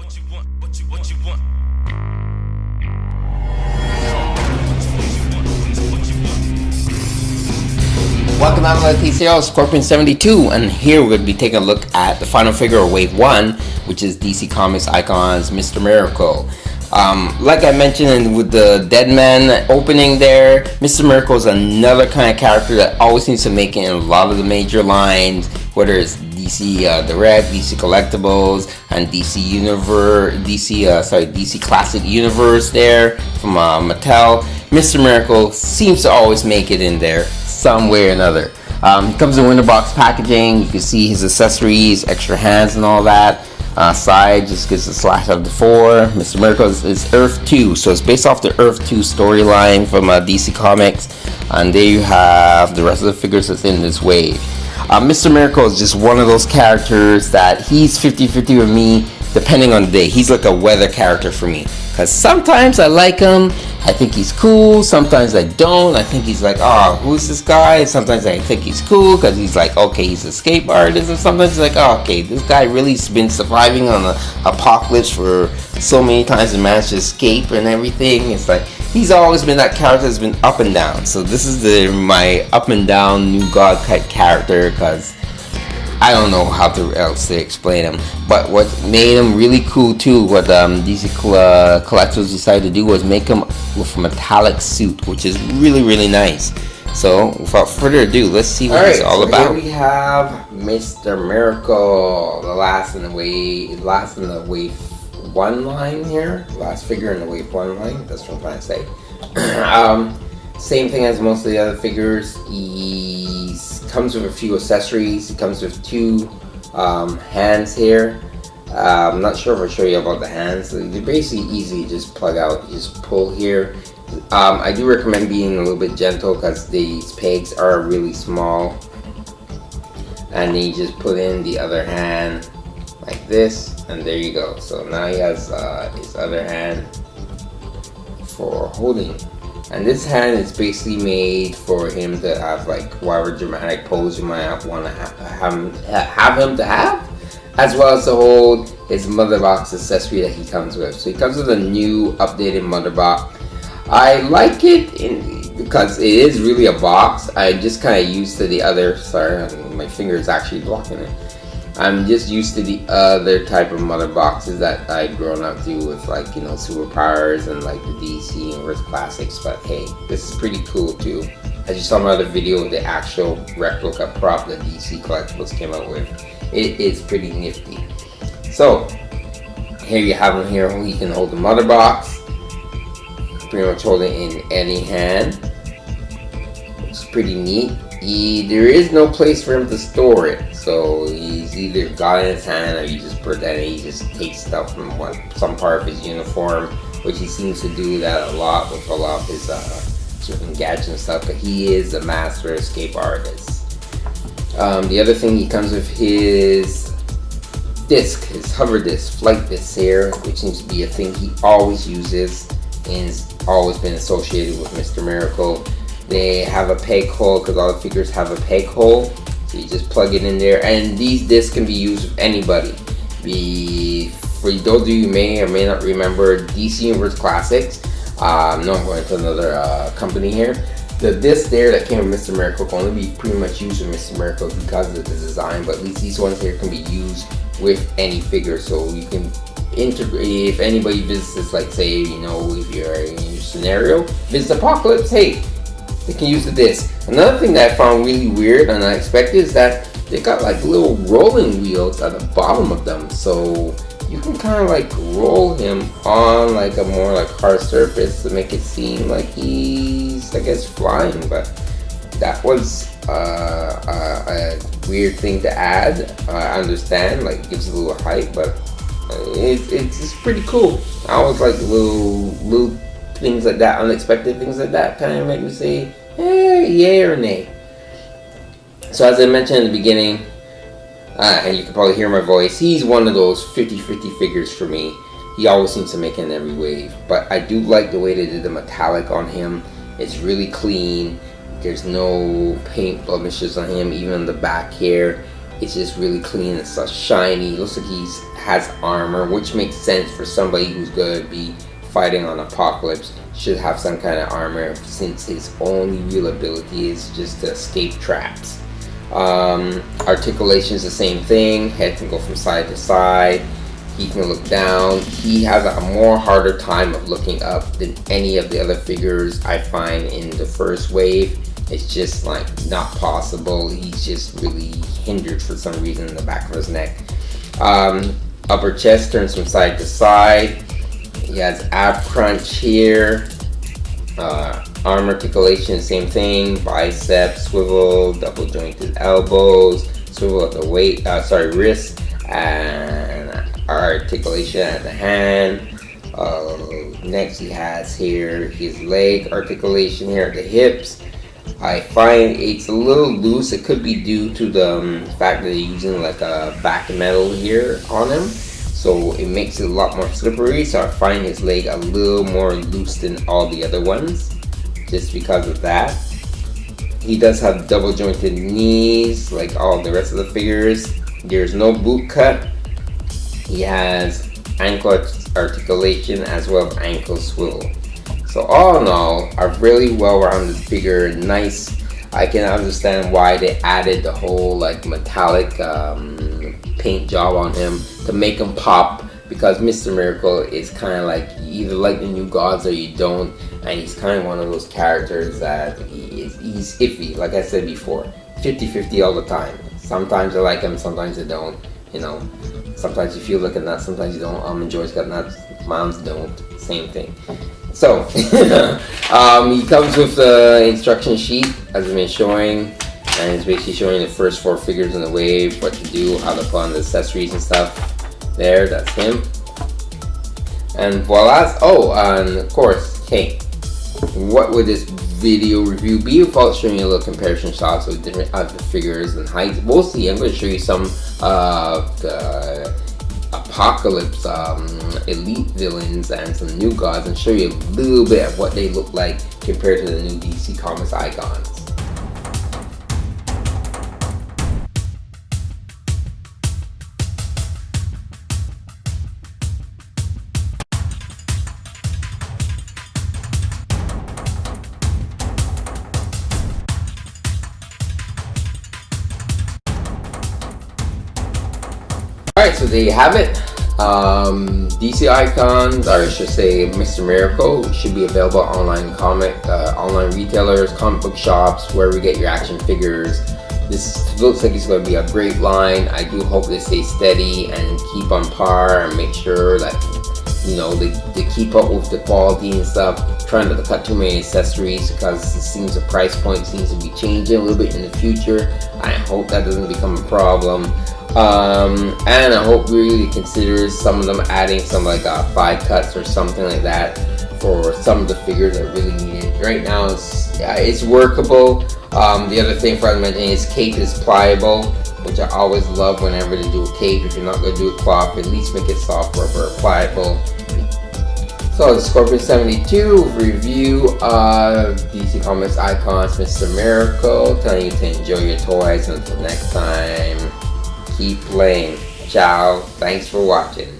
Welcome back to the TCL Scorpion 72, and here we're going to be taking a look at the final figure of Wave 1, which is DC Comics Icons Mr. Miracle. Like I mentioned with the Deadman opening there, Mr. Miracle is another kind of character that always seems to make it in a lot of the major lines, whether it's DC Direct, DC Collectibles, and DC Classic Universe there from Mattel. Mr. Miracle seems to always make it in there some way or another. He comes in winter box packaging. You can see his accessories, extra hands and all that. Side just gets a slash of the 4. Mr. Miracle is Earth 2, so it's based off the Earth 2 storyline from DC Comics. And there you have the rest of the figures that's in this wave. Mr. Miracle is just one of those characters that he's 50-50 with me depending on the day. He's like a weather character for me, because sometimes I like him, I think he's cool, sometimes I don't, I think he's like, oh, who's this guy? Sometimes I think he's cool because he's like, okay, he's an escape artist, and sometimes it's like, oh, okay, this guy really's been surviving on the apocalypse for so many times and managed to escape and everything. It's like he's always been that character that's been up and down. So this is my up and down new god type character, because I don't know how else to explain him. But what made him really cool too, what DC Collectibles decided to do, was make him with a metallic suit, which is really, really nice. So without further ado, let's see what it's all about. Here we have Mr. Miracle, the last in the wave 1 line here. Last figure in the wave 1 line. That's what I'm trying to say. Same thing as most of the other figures. He comes with a few accessories. He comes with 2 hands here. I'm not sure if I'll show you about the hands. They're basically easy. Just plug out. You just pull here. I do recommend being a little bit gentle because these pegs are really small. And then you just put in the other hand like this, and there you go. So now he has his other hand for holding. And this hand is basically made for him to have like whatever dramatic pose you might want to have him to have, as well as to hold his mother box accessory that he comes with. So he comes with a new updated mother box. I like it because it is really a box. I'm just kind of used to the other. Sorry, my finger is actually blocking it. I'm just used to the other type of mother boxes that I've grown up to with, like, you know, superpowers and like the DC Universe Classics. But hey, this is pretty cool too. As you saw in another video, the actual replica prop that DC Collectibles came out with, it is pretty nifty. So here you have him here. He can hold the mother box. Pretty much hold it in any hand, which is pretty neat. There is no place for him to store it, so he's either got it in his hand or you just put that in. He just takes stuff from some part of his uniform, which he seems to do that a lot with a lot of his certain gadgets and stuff. But he is a master escape artist. The other thing, he comes with his disc, his hover disc, flight disc here, which seems to be a thing he always uses and has always been associated with Mr. Miracle. They have a peg hole because all the figures have a peg hole, so you just plug it in there. And these discs can be used with anybody. For those of you who may or may not remember DC Universe Classics, no, I'm going to another company here. The disc there that came with Mr. Miracle can only be pretty much used with Mr. Miracle because of the design, but at least these ones here can be used with any figure. So you can integrate, if anybody visits this, like say, you know, if you're in your scenario, visit Apocalypse, hey, they can use the disc. Another thing that I found really weird and unexpected is that they got like little rolling wheels at the bottom of them, so you can kind of like roll him on like a more like hard surface to make it seem like he's, I guess, flying. But that was a weird thing to add. I understand, like, it gives a little height, but it's pretty cool. I always like little things like that, unexpected things like that, kind of make me say, hey, yay or nay. So as I mentioned in the beginning, and you can probably hear my voice, he's one of those 50-50 figures for me. He always seems to make it in every wave, but I do like the way they did the metallic on him. It's really clean. There's no paint blemishes on him, even on the back here. It's just really clean. It's so shiny. It looks like he has armor, which makes sense for somebody who's going to be fighting on Apocalypse. Should have some kind of armor, since his only real ability is just to escape traps. Articulation is the same thing. Head can go from side to side. He can look down. He has a more harder time of looking up than any of the other figures I find in the first wave. It's just like not possible. He's just really hindered for some reason in the back of his neck. Upper chest turns from side to side. He has ab crunch here. Arm articulation, same thing. Biceps, swivel, double jointed elbows, swivel at the wrist, and articulation at the hand. Next he has here his leg articulation here at the hips. I find it's a little loose. It could be due to the fact that they're using like a back metal here on him, so it makes it a lot more slippery. So I find his leg a little more loose than all the other ones, just because of that. He does have double jointed knees like all the rest of the figures. There's no boot cut. He has ankle articulation as well as ankle swivel. So all in all, a really well-rounded figure. Nice. I can understand why they added the whole like metallic paint job on him to make him pop, because Mr. Miracle is kind of like, you either like the New Gods or you don't, and he's kind of one of those characters that he's iffy. Like I said before, 50-50 all the time. Sometimes I like him, sometimes I don't. You know, sometimes you feel like a nut, sometimes you don't. Joy's got nuts, moms don't. Same thing. So he comes with the instruction sheet, as I've been showing, and it's basically showing the first 4 figures in the wave, what to do, how to put on the accessories and stuff. There, that's him. And voila. Oh, and of course, hey, what would this video review be without showing you a little comparison shots of different other figures and heights? Mostly, I'm going to show you some of the Apocalypse elite villains and some New Gods, and show you a little bit of what they look like compared to the new DC Comics icons. Alright, so there you have it. DC icons, or I should say Mr. Miracle, should be available online online retailers, comic book shops, wherever you get your action figures. This looks like it's going to be a great line. I do hope they stay steady and keep on par and make sure that, you know, they keep up with the quality and stuff. Trying not to cut too many accessories, because it seems the price point seems to be changing a little bit in the future. I hope that doesn't become a problem. And I hope really considers some of them adding some like 5 cuts or something like that for some of the figures that really need it. Right now it's workable. The other thing for mentioning is cape is pliable, which I always love whenever they do a cape. If you're not going to do a cloth, at least make it soft rubber or pliable. So the Scorpion 72 review of DC Comics icons, Mr. Miracle, telling you to enjoy your toys. Until next time, keep playing. Ciao. Thanks for watching.